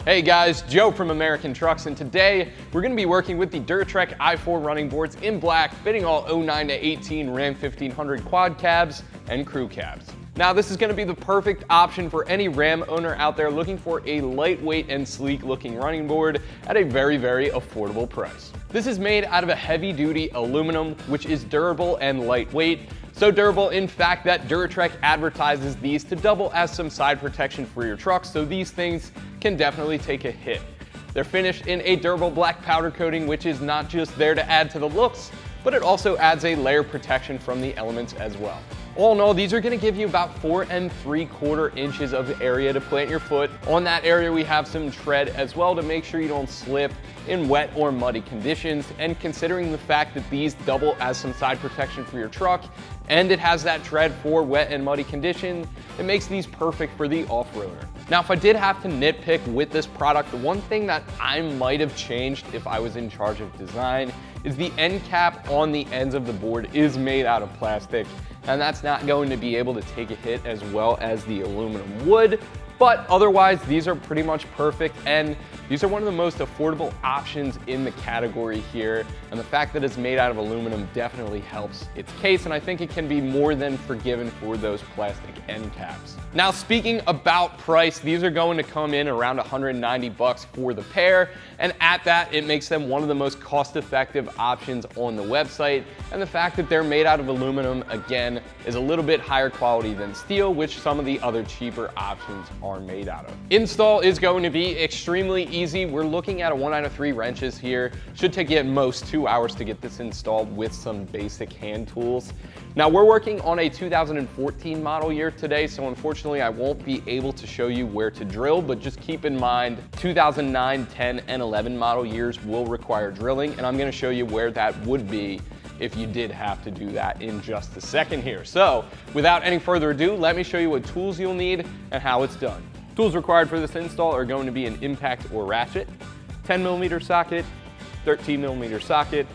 Hey guys, Joe from American Trucks, and today we're going to be working with the Duratrek i4 running boards in black, fitting all 09 to 18 Ram 1500 quad cabs and crew cabs. Now this is going to be the perfect option for any Ram owner out there looking for a lightweight and sleek looking running board at a very affordable price. This is made out of a heavy duty aluminum, which is durable and lightweight. So durable, in fact, that Duratrek advertises these to double as some side protection for your truck, so these things can definitely take a hit. They're finished in a durable black powder coating, which is not just there to add to the looks, but it also adds a layer of protection from the elements as well. All in all, these are going to give you about 4 3/4 inches of area to plant your foot. On that area, we have some tread as well to make sure you don't slip in wet or muddy conditions. And considering the fact that these double as some side protection for your truck, and it has that tread for wet and muddy conditions, it makes these perfect for the off-roader. Now, if I did have to nitpick with this product, the one thing that I might have changed if I was in charge of design is the end cap on the ends of the board is made out of plastic, and that's not going to be able to take a hit as well as the aluminum would. But otherwise, these are pretty much perfect, and these are one of the most affordable options in the category here. And the fact that it's made out of aluminum definitely helps its case, and I think it can be more than forgiven for those plastic end caps. Now, speaking about price, these are going to come in around 190 bucks for the pair, and at that, it makes them one of the most cost-effective options on the website. And the fact that they're made out of aluminum, again, is a little bit higher quality than steel, which some of the other cheaper options are made out of. Install is going to be extremely easy. We're looking at a 1 out of 3 wrenches here. Should take you at most 2 hours to get this installed with some basic hand tools. Now, we're working on a 2014 model year today, so unfortunately I won't be able to show you where to drill, but just keep in mind 2009, 10, and 11 model years will require drilling, and I'm going to show you where that would be if you did have to do that in just a second here. So without any further ado, let me show you what tools you'll need and how it's done. Tools required for this install are going to be an impact or ratchet, 10mm socket, 13mm socket,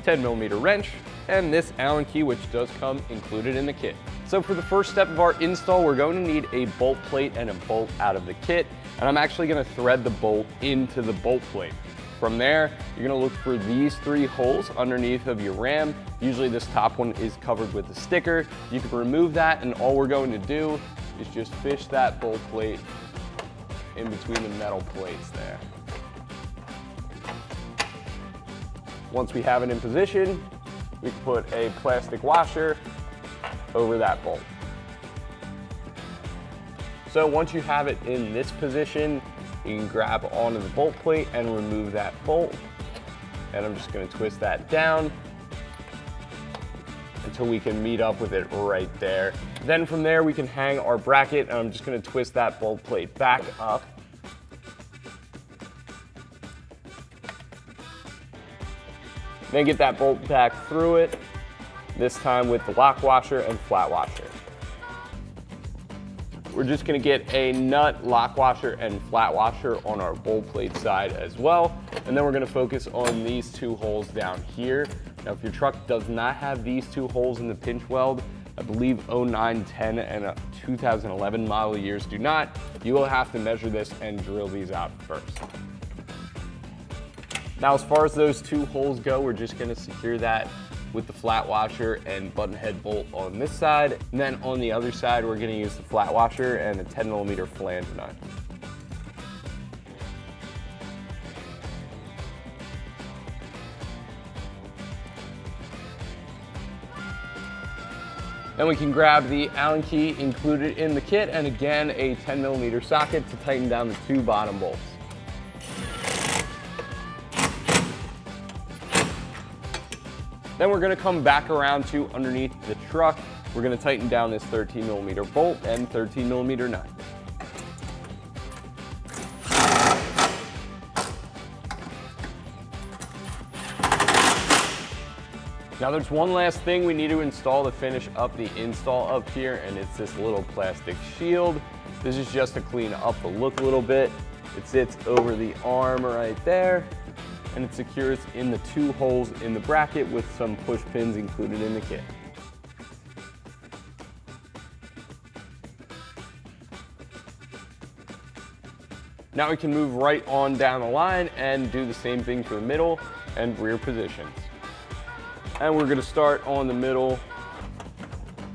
10mm wrench, and this Allen key, which does come included in the kit. So for the first step of our install, we're going to need a bolt plate and a bolt out of the kit, and I'm actually going to thread the bolt into the bolt plate. From there, you're going to look for these 3 holes underneath of your ram. Usually this top one is covered with a sticker. You can remove that, and all we're going to do is just fish that bolt plate in between the metal plates there. Once we have it in position, we can put a plastic washer over that bolt. So once you have it in this position, you can grab onto the bolt plate and remove that bolt. And I'm just going to twist that down until we can meet up with it right there. Then from there we can hang our bracket, and I'm just going to twist that bolt plate back up. Then get that bolt back through it, this time with the lock washer and flat washer. We're just going to get a nut, lock washer, and flat washer on our bolt plate side as well. And then we're going to focus on these 2 holes down here. Now, if your truck does not have these 2 holes in the pinch weld, I believe 09, 10, and 2011 model years do not, you will have to measure this and drill these out first. Now, as far as those 2 holes go, we're just going to secure that with the flat washer and button head bolt on this side. And then on the other side, we're going to use the flat washer and a 10mm flange nut. Then we can grab the Allen key included in the kit, and again, a 10mm socket to tighten down the 2 bottom bolts. Then we're going to come back around to underneath the truck. We're going to tighten down this 13mm bolt and 13mm nut. Now there's one last thing we need to install to finish up the install up here, and it's this little plastic shield. This is just to clean up the look a little bit. It sits over the arm right there, and it secures in the 2 holes in the bracket with some push pins included in the kit. Now we can move right on down the line and do the same thing for the middle and rear positions. And we're gonna start on the middle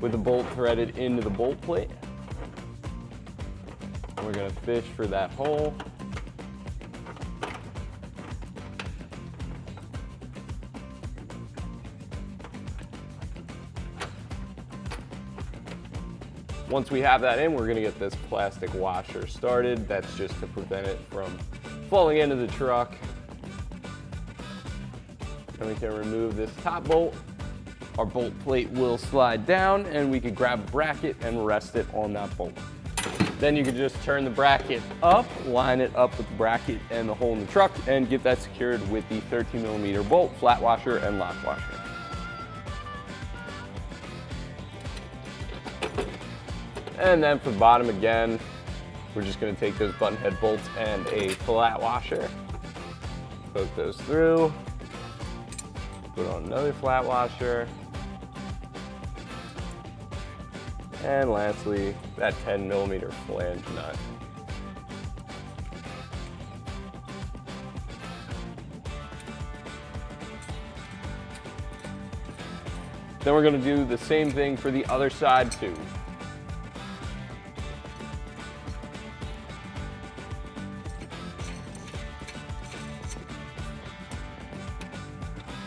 with the bolt threaded into the bolt plate. We're gonna fish for that hole. Once we have that in, we're gonna get this plastic washer started. That's just to prevent it from falling into the truck. Then we can remove this top bolt. Our bolt plate will slide down and we can grab a bracket and rest it on that bolt. Then you can just turn the bracket up, line it up with the bracket and the hole in the truck, and get that secured with the 13mm bolt, flat washer, and lock washer. And then for the bottom again, we're just gonna take those button head bolts and a flat washer, poke those through, put on another flat washer, and lastly, that 10mm flange nut. Then we're gonna do the same thing for the other side too.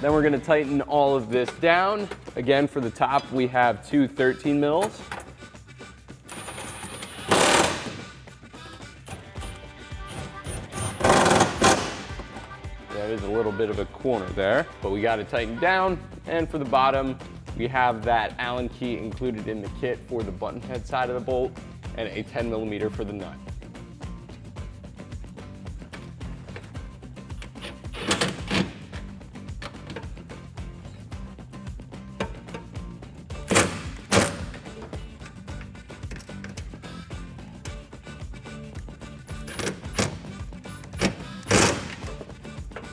Then we're gonna tighten all of this down. Again, for the top, we have two 13 mils. There is a little bit of a corner there, but we got it tightened down. And for the bottom, we have that Allen key included in the kit for the button head side of the bolt and a 10mm for the nut.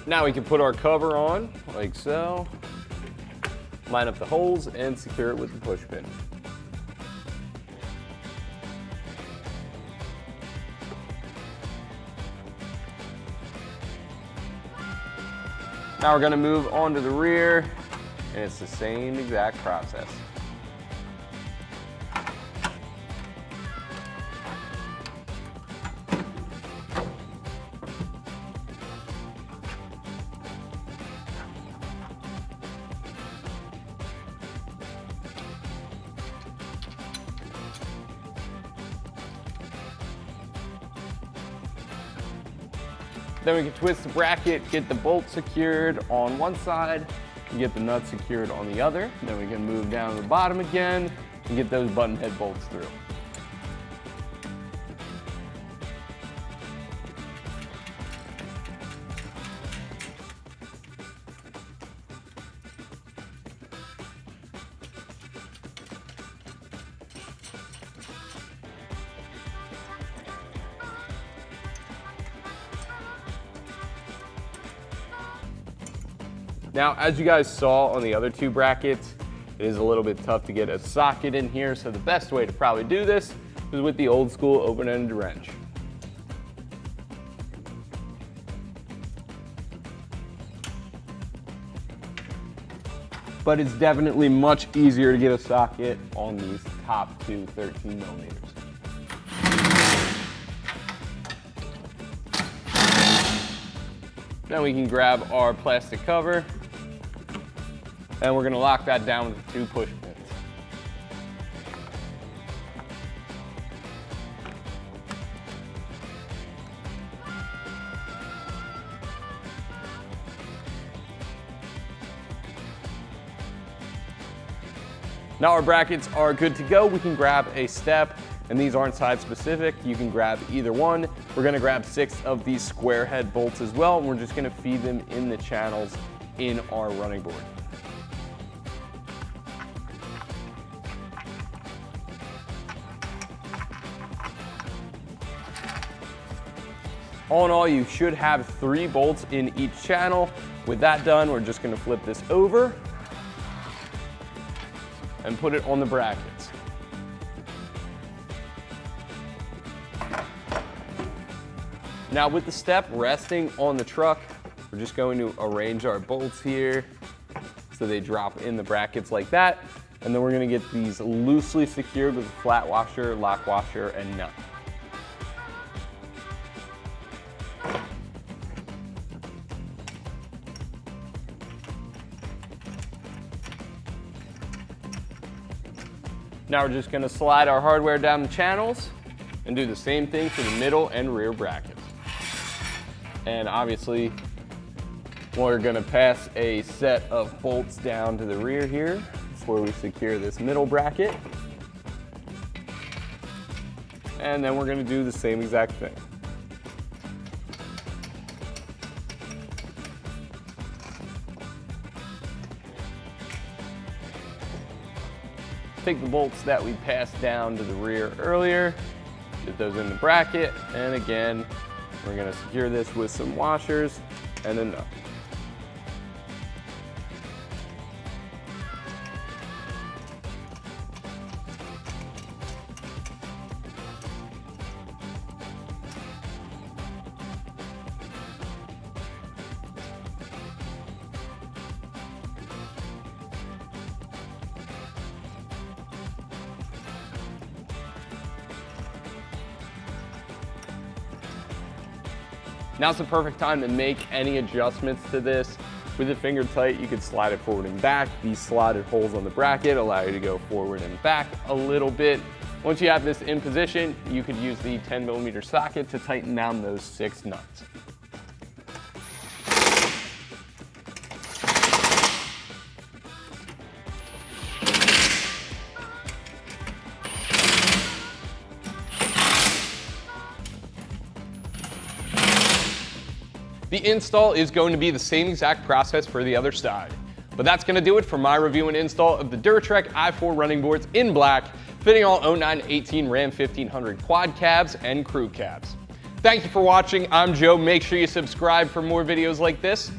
Now we can put our cover on, like so, line up the holes, and secure it with the push pin. Now we're gonna move on to the rear, and it's the same exact process. Then we can twist the bracket, get the bolt secured on one side, and get the nut secured on the other. Then we can move down to the bottom again and get those button head bolts through. Now, as you guys saw on the other two brackets, it is a little bit tough to get a socket in here, so the best way to probably do this is with the old school open-ended wrench. But it's definitely much easier to get a socket on these top two 13mm. Then we can grab our plastic cover, and we're gonna lock that down with the two push pins. Now our brackets are good to go. We can grab a step, and these aren't side specific. You can grab either one. We're gonna grab 6 of these square head bolts as well, and we're just gonna feed them in the channels in our running board. All in all, you should have 3 bolts in each channel. With that done, we're just gonna flip this over and put it on the brackets. Now with the step resting on the truck, we're just going to arrange our bolts here so they drop in the brackets like that. And then we're gonna get these loosely secured with a flat washer, lock washer, and nut. Now we're just gonna slide our hardware down the channels and do the same thing for the middle and rear brackets. And obviously, we're gonna pass a set of bolts down to the rear here before we secure this middle bracket. And then we're gonna do the same exact thing. Take the bolts that we passed down to the rear earlier, get those in the bracket, and again, we're gonna secure this with some washers and a nut. Now's the perfect time to make any adjustments to this. With it finger tight, you can slide it forward and back. These slotted holes on the bracket allow you to go forward and back a little bit. Once you have this in position, you could use the 10mm socket to tighten down those 6 nuts. The install is going to be the same exact process for the other side. But that's going to do it for my review and install of the Duratrek i4 running boards in black, fitting all 09-18 Ram 1500 quad cabs and crew cabs. Thank you for watching. I'm Joe. Make sure you subscribe for more videos like this.